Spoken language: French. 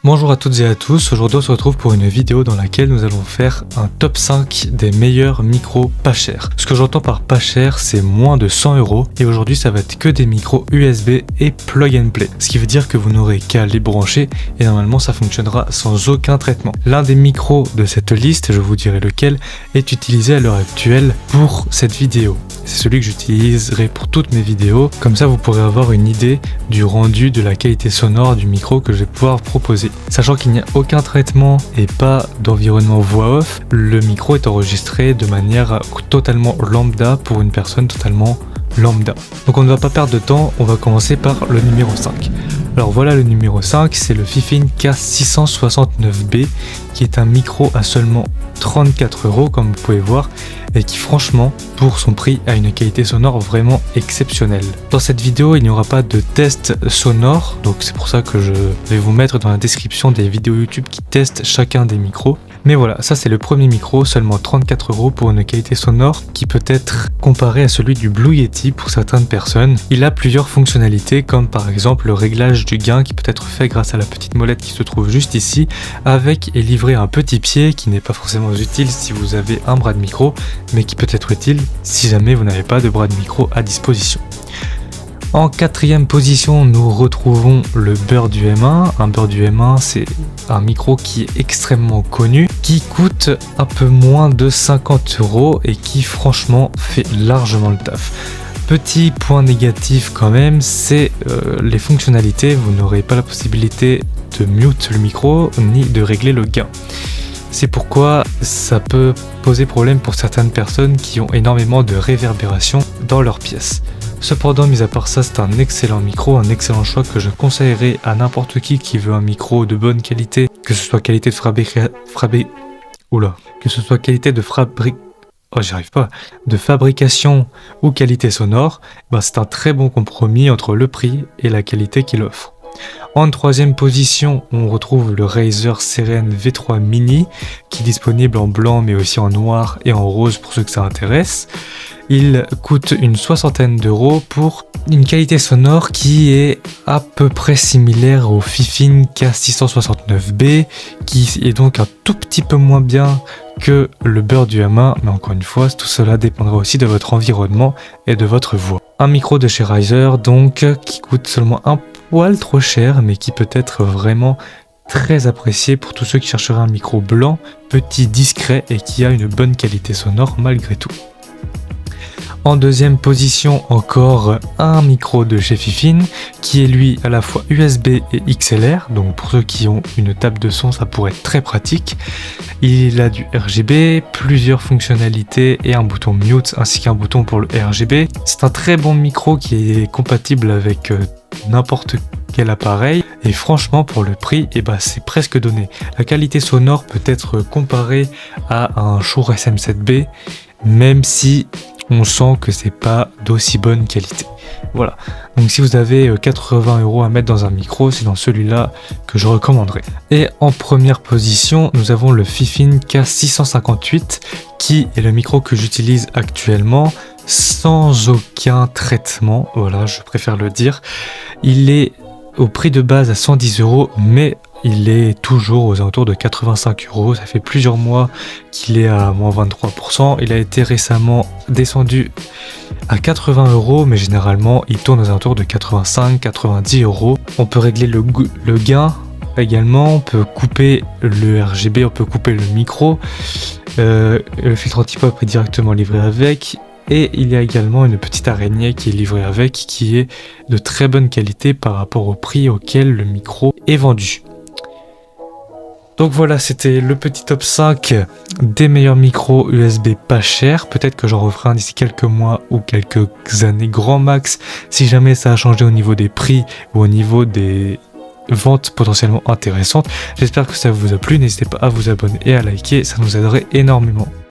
Bonjour à toutes et à tous, aujourd'hui on se retrouve pour une vidéo dans laquelle nous allons faire un top 5 des meilleurs micros pas chers. Ce que j'entends par pas cher, c'est moins de 100 € et aujourd'hui ça va être que des micros USB et plug and play. Ce qui veut dire que vous n'aurez qu'à les brancher et normalement ça fonctionnera sans aucun traitement. L'un des micros de cette liste, je vous dirai lequel, est utilisé à l'heure actuelle pour cette vidéo. C'est celui que j'utiliserai pour toutes mes vidéos, comme ça vous pourrez avoir une idée du rendu, de la qualité sonore du micro que je vais pouvoir proposer. Sachant qu'il n'y a aucun traitement et pas d'environnement voix off, le micro est enregistré de manière totalement lambda pour une personne totalement lambda. Donc on ne va pas perdre de temps, on va commencer par le numéro 5. Alors voilà le numéro 5, c'est le Fifine K669B qui est un micro à seulement 34 € comme vous pouvez voir et qui franchement pour son prix a une qualité sonore vraiment exceptionnelle. Dans cette vidéo il n'y aura pas de test sonore, donc c'est pour ça que je vais vous mettre dans la description des vidéos YouTube qui testent chacun des micros. Mais voilà, ça c'est le premier micro, seulement 34 € pour une qualité sonore qui peut être comparée à celui du Blue Yeti pour certaines personnes. Il a plusieurs fonctionnalités comme par exemple le réglage du gain qui peut être fait grâce à la petite molette qui se trouve juste ici, avec et livré un petit pied qui n'est pas forcément utile si vous avez un bras de micro, mais qui peut être utile si jamais vous n'avez pas de bras de micro à disposition. En quatrième position, nous retrouvons le Beurre du M1. Un Beurre du M1, c'est un micro qui est extrêmement connu, qui coûte un peu moins de 50 € et qui franchement fait largement le taf. Petit point négatif quand même, c'est les fonctionnalités. Vous n'aurez pas la possibilité de mute le micro ni de régler le gain. C'est pourquoi ça peut poser problème pour certaines personnes qui ont énormément de réverbération dans leur pièce. Cependant, mis à part ça, c'est un excellent micro, un excellent choix que je conseillerais à n'importe qui veut un micro de bonne qualité, que ce soit qualité de fabrication ou qualité sonore. C'est un très bon compromis entre le prix et la qualité qu'il offre. En troisième position, on retrouve le Razer Seren V3 Mini qui est disponible en blanc mais aussi en noir et en rose pour ceux que ça intéresse. Il coûte une soixantaine d'euros pour une qualité sonore qui est à peu près similaire au Fifine K669B qui est donc un tout petit peu moins bien que le Beurre du M1, mais encore une fois, tout cela dépendra aussi de votre environnement et de votre voix. Un micro de chez Razer donc qui coûte seulement un poil trop cher mais qui peut être vraiment très apprécié pour tous ceux qui chercheraient un micro blanc, petit, discret et qui a une bonne qualité sonore malgré tout. En deuxième position, encore un micro de chez Fifine qui est lui à la fois USB et XLR, donc pour ceux qui ont une table de son ça pourrait être très pratique. Il a du RGB, plusieurs fonctionnalités et un bouton mute ainsi qu'un bouton pour le RGB. C'est un très bon micro qui est compatible avec n'importe quel appareil et franchement pour le prix c'est presque donné. La qualité sonore peut être comparée à un Shure SM7B même si on sent que c'est pas d'aussi bonne qualité. Voilà, donc si vous avez 80 € à mettre dans un micro, c'est dans celui-là que je recommanderais. Et en première position, nous avons le Fifine K658 qui est le micro que j'utilise actuellement sans aucun traitement, voilà, je préfère le dire. Il est au prix de base à 110 € mais il est toujours aux alentours de 85 €. Ça fait plusieurs mois qu'il est à moins 23%. Il a été récemment descendu à 80 €, mais généralement il tourne aux alentours de 85-90 €. On peut régler le gain également, on peut couper le RGB, on peut couper le micro. Le filtre anti-pop est directement livré avec. Et il y a également une petite araignée qui est livrée avec, qui est de très bonne qualité par rapport au prix auquel le micro est vendu. Donc voilà, c'était le petit top 5 des meilleurs micros USB pas chers. Peut-être que j'en referai un d'ici quelques mois ou quelques années grand max, si jamais ça a changé au niveau des prix ou au niveau des ventes potentiellement intéressantes. J'espère que ça vous a plu, n'hésitez pas à vous abonner et à liker, ça nous aiderait énormément.